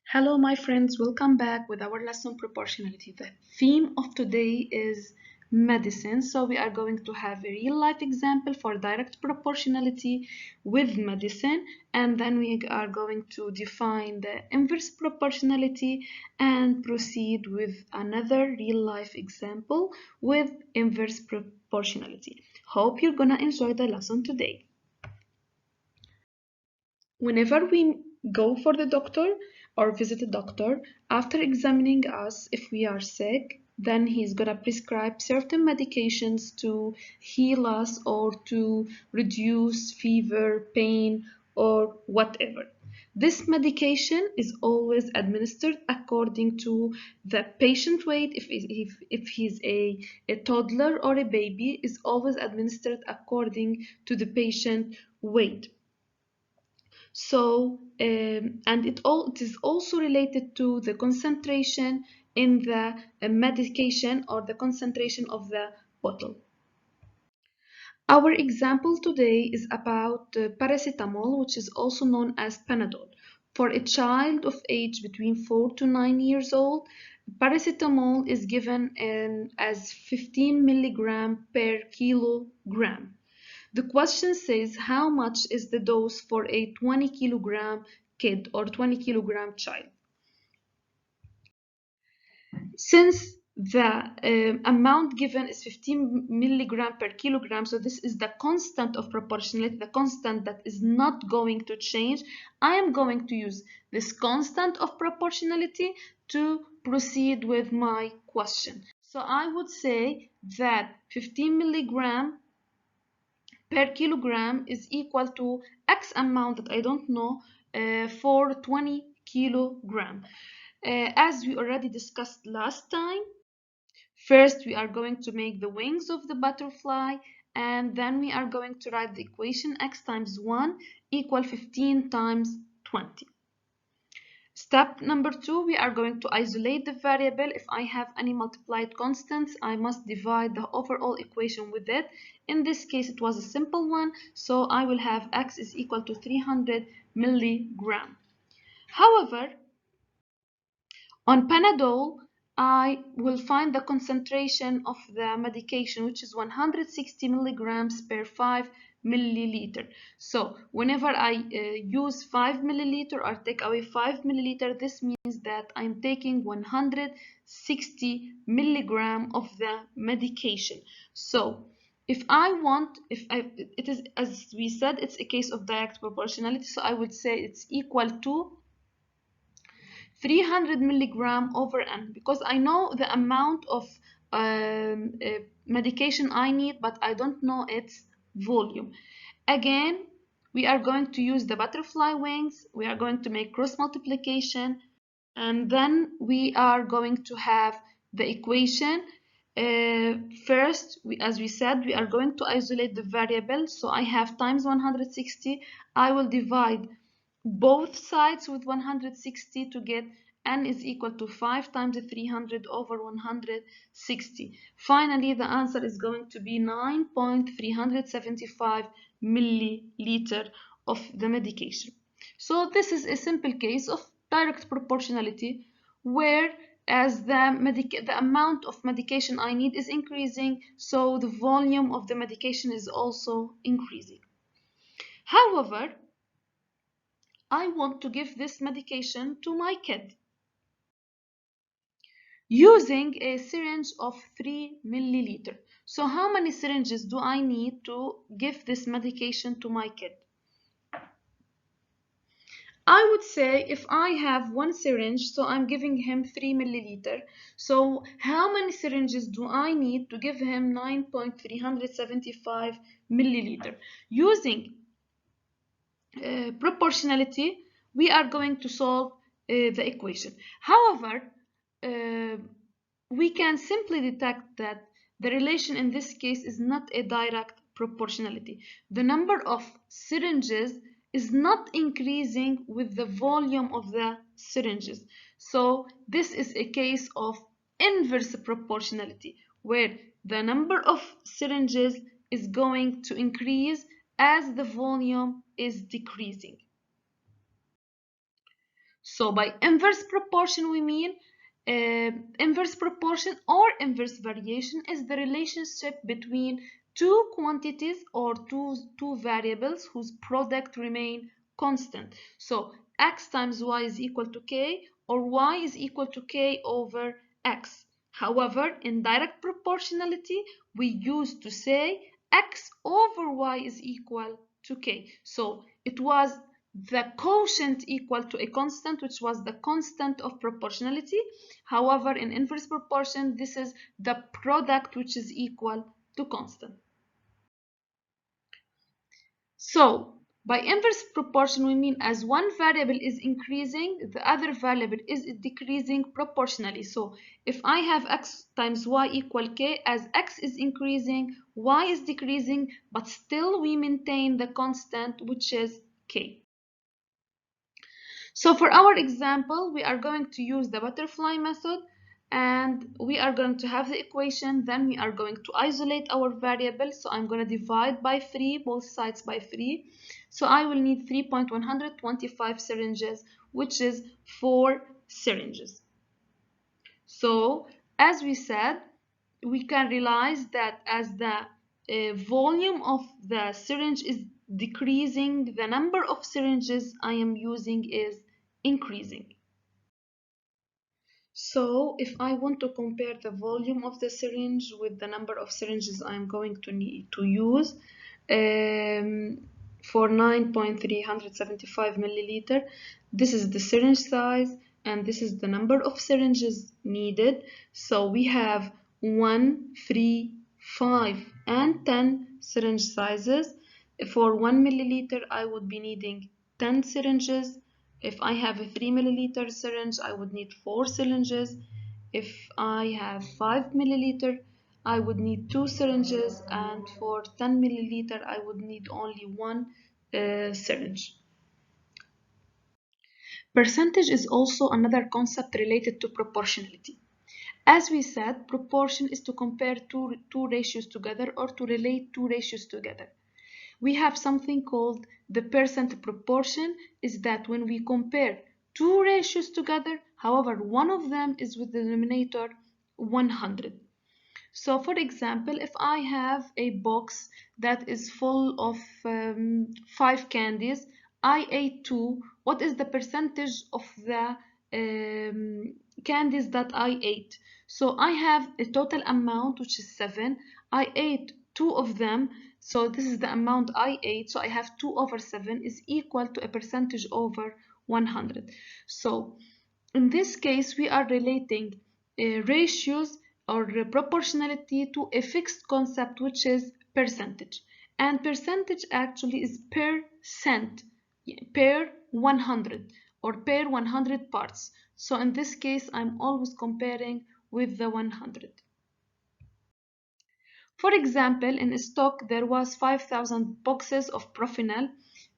Hello, my friends. Welcome back with our lesson Proportionality. The theme of today is medicine. So we are going to have a real life example for direct proportionality with medicine, and then we are going to define the inverse proportionality and proceed with another real life example with inverse proportionality. Hope you're gonna enjoy the lesson today. Whenever we go for the doctor or visit a doctor, after examining us, if we are sick, then he's gonna prescribe certain medications to heal us or to reduce fever, pain, or whatever. This medication is always administered according to the patient weight. If he's a toddler or a baby, is always administered according to the patient weight. So, and it is also related to the concentration in the medication or the concentration of the bottle. Our example today is about paracetamol, which is also known as Panadol. For a child of age between 4 to 9 years old, paracetamol is given as 15 milligram per kilogram. The question says how much is the dose for a 20 kilogram kid or 20 kilogram child. Since the amount given is 15 milligram per kilogram, so this is the constant of proportionality, the constant that is not going to change, I am going to use this constant of proportionality to proceed with my question. So I would say that 15 milligram per kilogram is equal to X amount that I don't know for 20 kilogram. As we already discussed last time, first we are going to make the wings of the butterfly, and then we are going to write the equation X times 1 equal 15 times 20. Step number 2, we are going to isolate the variable. If I have any multiplied constants, I must divide the overall equation with it. In this case, it was a simple one, so I will have X is equal to 300 milligram. However, on Panadol, I will find the concentration of the medication, which is 160 milligrams per 5 milliliter. So whenever I use 5 milliliter or take away 5 milliliter, this means that I'm taking 160 milligram of the medication. So if I want, it is, as we said, it's a case of direct proportionality, so I would say it's equal to 300 milligram over n, because I know the amount of medication I need, but I don't know its volume. Again, we are going to use the butterfly wings. We are going to make cross multiplication, and then we are going to have the equation. First, as we said, we are going to isolate the variable. So I have times 160. I will divide both sides with 160 to get n is equal to 5 times 300 over 160. Finally, the answer is going to be 9.375 milliliter of the medication. So this is a simple case of direct proportionality where as the amount of medication I need is increasing, so the volume of the medication is also increasing. However, I want to give this medication to my kid using a syringe of 3 milliliter. So how many syringes do I need to give this medication to my kid? I would say if I have one syringe, so I'm giving him 3 milliliter. So how many syringes do I need to give him 9.375 milliliter? Using proportionality, we are going to solve the equation. However, we can simply detect that the relation in this case is not a direct proportionality. The number of syringes is not increasing with the volume of the syringes. So this is a case of inverse proportionality, where the number of syringes is going to increase as the volume is decreasing. So by inverse proportion, we mean inverse proportion or inverse variation is the relationship between two quantities or two variables whose product remain constant. So x times y is equal to k, or y is equal to k over x. However, in direct proportionality, we used to say x over y is equal to k. So it was the quotient equal to a constant, which was the constant of proportionality. However, in inverse proportion, this is the product which is equal to constant. So by inverse proportion, we mean as one variable is increasing, the other variable is decreasing proportionally. So if I have x times y equal k, as x is increasing, y is decreasing, but still we maintain the constant, which is k. So for our example, we are going to use the butterfly method, and we are going to have the equation. Then we are going to isolate our variable. So I'm going to divide by 3, both sides by 3. So I will need 3.125 syringes, which is 4 syringes. So as we said, we can realize that as the volume of the syringe is decreasing, the number of syringes I am using is increasing. So if I want to compare the volume of the syringe with the number of syringes I'm going to need to use for 9.375 milliliter, this is the syringe size and this is the number of syringes needed. So we have 1, 3, 5 and 10 syringe sizes. For 1 milliliter I would be needing 10 syringes. If I have a 3 milliliter syringe, I would need 4 syringes. If I have 5 milliliter, I would need 2 syringes, and for 10 milliliter, I would need only 1 syringe. Percentage is also another concept related to proportionality. As we said, proportion is to compare two ratios together or to relate two ratios together. We have something called the percent proportion, is that when we compare two ratios together, however, one of them is with the denominator 100. So for example, if I have a box that is full of 5 candies, I ate 2. What is the percentage of the candies that I ate? So I have a total amount, which is 7. I ate 2 of them. So this is the amount I ate. So I have 2 over 7 is equal to a percentage over 100. So in this case, we are relating ratios or proportionality to a fixed concept, which is percentage. And percentage actually is per cent, per 100 or per 100 parts. So in this case, I'm always comparing with the 100. For example, in stock, there was 5,000 boxes of Profinal.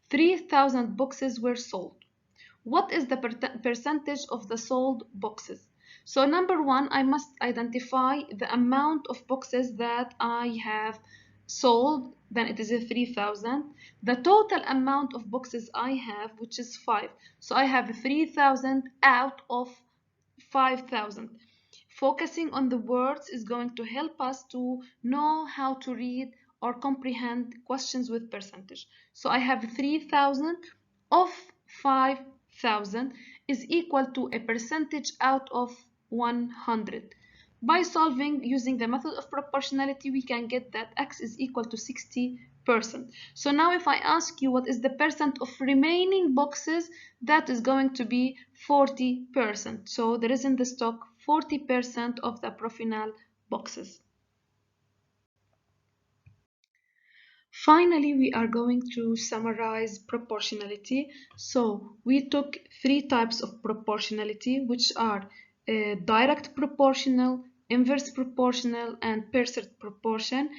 3,000 boxes were sold. What is the percentage of the sold boxes? So number one, I must identify the amount of boxes that I have sold, then it is a 3,000. The total amount of boxes I have, which is 5. So I have 3,000 out of 5,000. Focusing on the words is going to help us to know how to read or comprehend questions with percentage. So I have 3,000 of 5,000 is equal to a percentage out of 100. By solving using the method of proportionality, we can get that x is equal to 60%. So now if I ask you what is the percent of remaining boxes, that is going to be 40%. So there is in the stock 40% of the Profinal boxes. Finally, we are going to summarize proportionality. So we took 3 types of proportionality, which are direct proportional, inverse proportional, and percent proportion.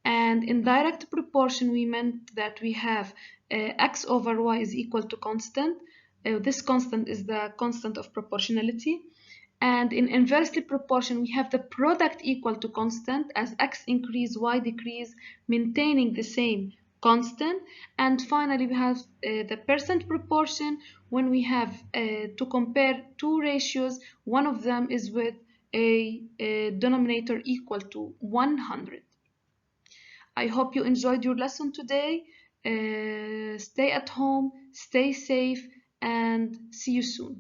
And in direct proportion, we meant that we have x over y is equal to constant. This constant is the constant of proportionality. And in inversely proportion, we have the product equal to constant as x increase, y decrease, maintaining the same constant. And finally, we have the percent proportion when we have to compare two ratios. One of them is with a denominator equal to 100. I hope you enjoyed your lesson today. Stay at home, stay safe, and see you soon.